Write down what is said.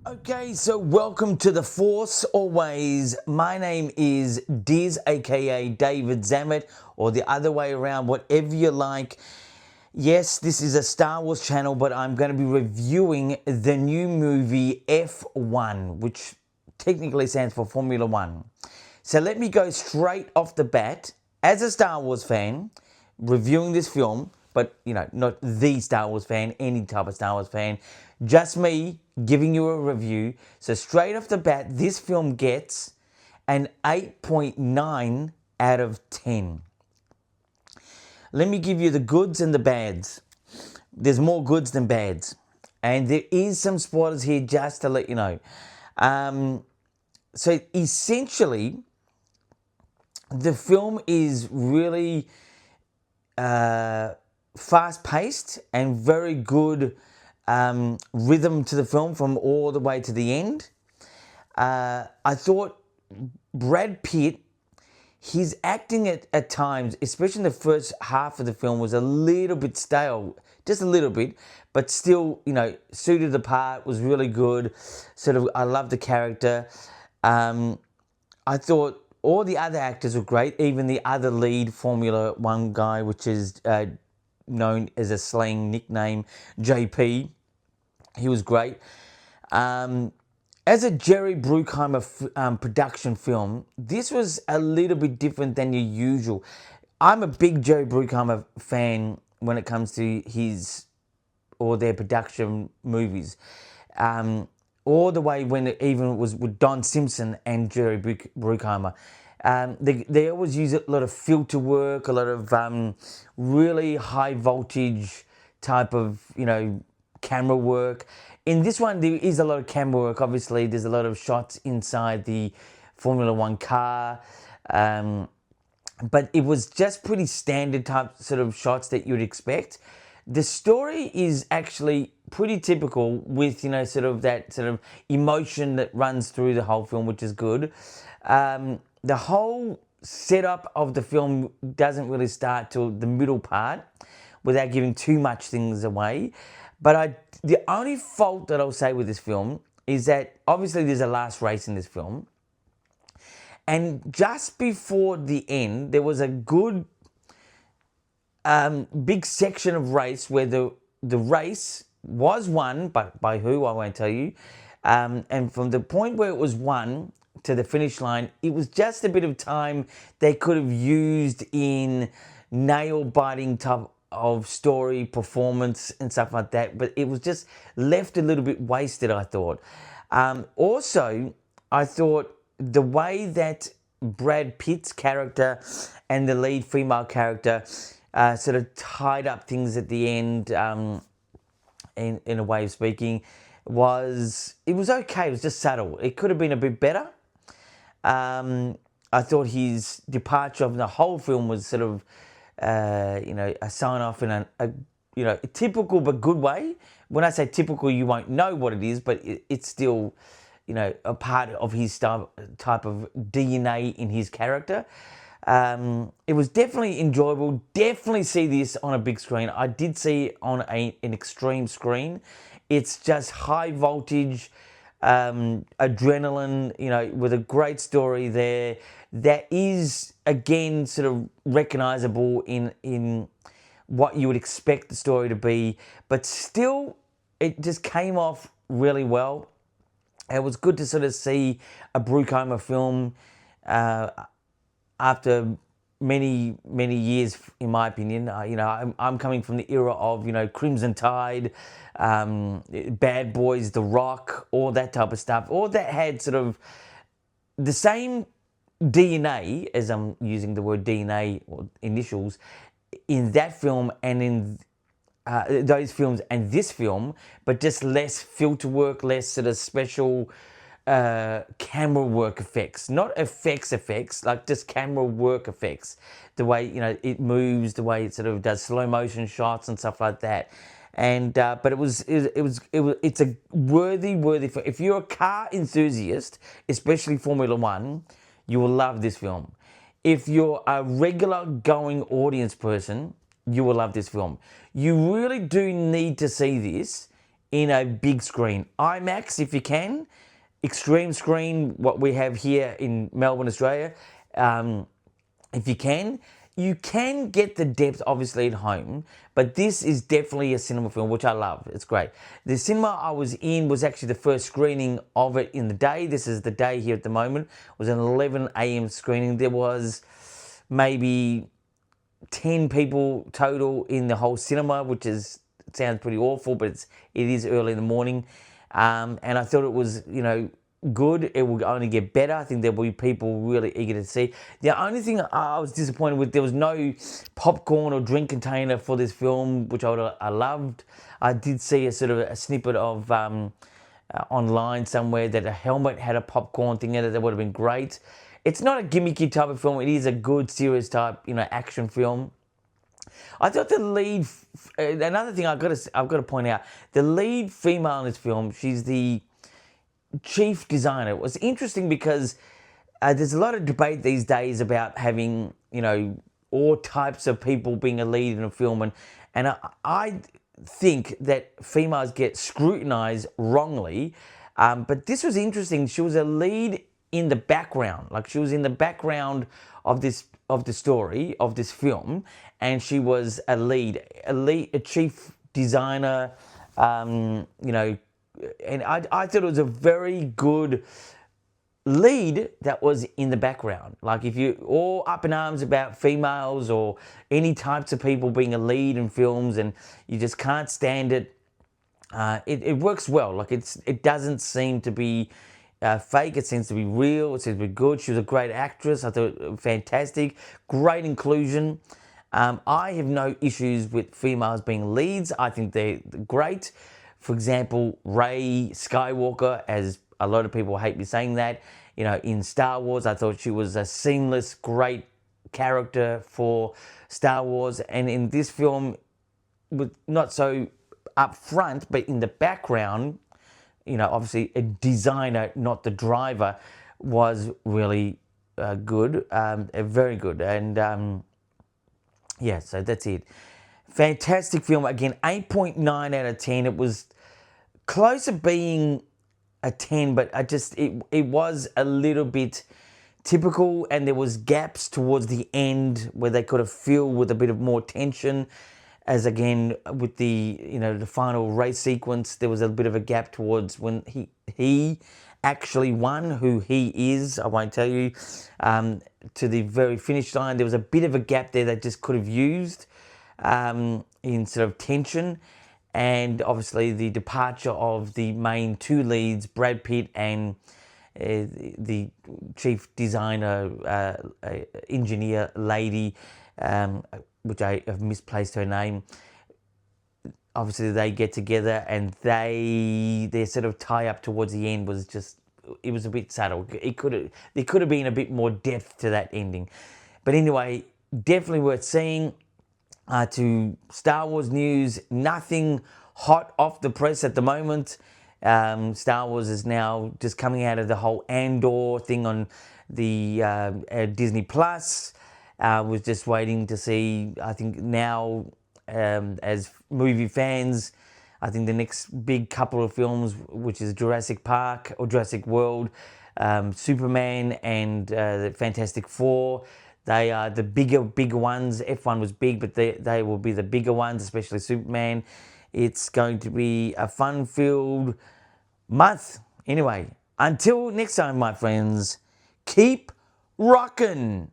Okay, so welcome to The Force Always. My name is Diz, aka David Zammit, or the other way around, whatever you like. Yes, this is a Star Wars channel, but I'm going to be reviewing the new movie F1, which technically stands for Formula One. So let me go straight off the bat. As a Star Wars fan, reviewing this film, but not the Star Wars fan, any type of Star Wars fan, just me giving you a review. So straight off the bat, this film gets an 8.9 out of 10. Let me give you the goods and the bads. There's more goods than bads. And there is some spoilers here just to let you know. So essentially, the film is really fast-paced and very good rhythm to the film from all the way to the end. I thought Brad Pitt, his acting at times, especially in the first half of the film, was a little bit stale, just a little bit, but still, suited the part, was really good. I loved the character. I thought all the other actors were great, even the other lead Formula One guy, which is known as a slang nickname, JP. He was great. As a Jerry Bruckheimer production film, this was a little bit different than your usual. I'm a big Jerry Bruckheimer fan when it comes to his or their production movies. All the way when it even was with Don Simpson and Jerry Bruckheimer. They always use a lot of filter work, a lot of really high voltage type of, camera work. In this one, there is a lot of camera work. Obviously, there's a lot of shots inside the Formula One car. But it was just pretty standard type sort of shots that you'd expect. The story is actually pretty typical with, that sort of emotion that runs through the whole film, which is good. The whole setup of the film doesn't really start till the middle part without giving too much things away. But the only fault that I'll say with this film is that obviously there's a last race in this film. And just before the end, there was a good big section of race where the race was won, but by who, I won't tell you. And from the point where it was won to the finish line, it was just a bit of time they could have used in nail-biting type of story, performance, and stuff like that. But it was just left a little bit wasted, I thought. Also, I thought the way that Brad Pitt's character and the lead female character sort of tied up things at the end, in a way of speaking, it was okay. It was just subtle. It could have been a bit better. I thought his departure of the whole film was sort of, a sign off in a typical but good way. When I say typical, you won't know what it is, but it's still, a part of his type of DNA in his character. It was definitely enjoyable. Definitely see this on a big screen. I did see it on an extreme screen. It's just high voltage, adrenaline, with a great story there that is, again, sort of recognizable in what you would expect the story to be, but still it just came off really well. It was good to sort of see a Bruckheimer film after many years, in my opinion. I'm coming from the era of Crimson Tide, Bad Boys, The Rock, all that type of stuff. All that had sort of the same DNA, as I'm using the word DNA or initials, in that film and in those films and this film, but just less filter work, less sort of special camera work effects, not effects, like just camera work effects. The way it moves, the way it sort of does slow motion shots and stuff like that. And but it's a worthy. If you're a car enthusiast, especially Formula One, you will love this film. If you're a regular going audience person, you will love this film. You really do need to see this in a big screen. IMAX if you can, extreme screen, what we have here in Melbourne, Australia. If you can get the depth obviously at home, but this is definitely a cinema film, which I love. It's great. The cinema I was in was actually the first screening of it in the day. This is the day here at the moment. It was an 11 a.m. screening. There was maybe 10 people total in the whole cinema, which is, it sounds pretty awful, but it is early in the morning. And I thought it was, good. It will only get better. I think there will be people really eager to see. The only thing I was disappointed with, there was no popcorn or drink container for this film, which I loved. I did see a sort of a snippet of online somewhere that a helmet had a popcorn thing in it. That would have been great. It's not a gimmicky type of film. It is a good, serious type, action film. I thought the lead, another thing I've got to point out, the lead female in this film, she's the chief designer. It was interesting because there's a lot of debate these days about having, all types of people being a lead in a film, and I think that females get scrutinized wrongly. But this was interesting. She was a lead in the background, like she was in the background of the story of this film, and she was a chief designer. And I thought it was a very good lead that was in the background. Like if you're all up in arms about females or any types of people being a lead in films and you just can't stand it, it works well. Like it doesn't seem to be fake. It seems to be real. It seems to be good. She was a great actress. I thought fantastic. Great inclusion. I have no issues with females being leads. I think they're great. For example, Rey Skywalker, as a lot of people hate me saying that, in Star Wars, I thought she was a seamless, great character for Star Wars. And in this film, with not so up front, but in the background, obviously a designer, not the driver, was really good, very good. And yeah, so that's it. Fantastic film. Again, 8.9 out of 10. It was close to being a 10, but it was a little bit typical, and there was gaps towards the end where they could have filled with a bit of more tension. As again, with the the final race sequence, there was a bit of a gap towards when he actually won, who he is, I won't tell you, to the very finish line. There was a bit of a gap there that just could have used in sort of tension. And obviously the departure of the main two leads, Brad Pitt and the chief designer, engineer lady, which I have misplaced her name. Obviously they get together and their sort of tie up towards the end was just, it was a bit subtle. There could have been a bit more depth to that ending. But anyway, definitely worth seeing. To Star Wars news, nothing hot off the press at the moment. Star Wars is now just coming out of the whole Andor thing on the Disney Plus. Was just waiting to see, I think now, as movie fans, I think the next big couple of films, which is Jurassic Park or Jurassic World, Superman and the Fantastic Four, they are the bigger ones. F1 was big, but they will be the bigger ones, especially Superman. It's going to be a fun-filled month. Anyway, until next time, my friends, keep rockin'.